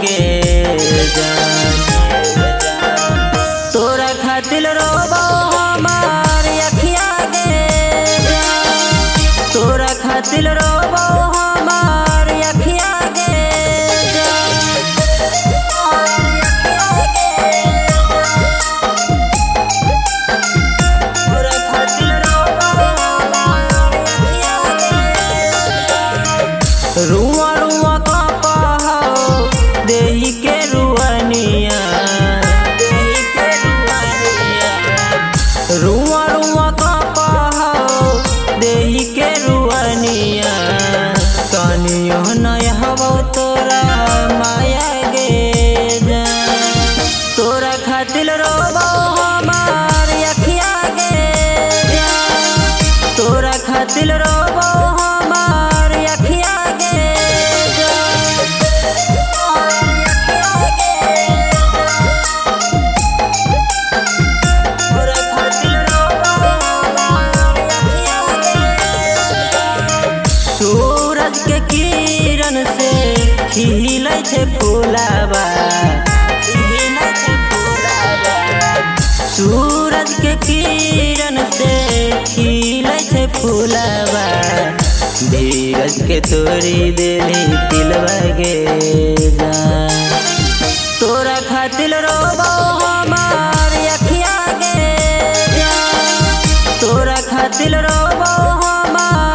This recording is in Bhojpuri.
गे तोरा खातिर रोबो हमार अखिया गे तोरा खातिर रोबो हमार अखिया गे तोरा खातिर रोबो हमार अखिया गे रुआ रुआ कापा हो देही के रुअनिया रुआ रुआ कापा हो देही के रुअनिया कानियो नय हवो तोरा माया गे तोरा खातिर रोबो हमार अखिया गे तोरा खातिर रोबो हमार अखिया गे तोरा खातिर रोबो हमार अखिया गे सूरज के किरण से खिलै छै फूलाबा सूरज के किरण से खिलै छै फूलाबा धीरज के तोरी देली दिलवा गे तोरा खातिर रोबो हमार अखिया गे तोरा खातिर रोबो हमार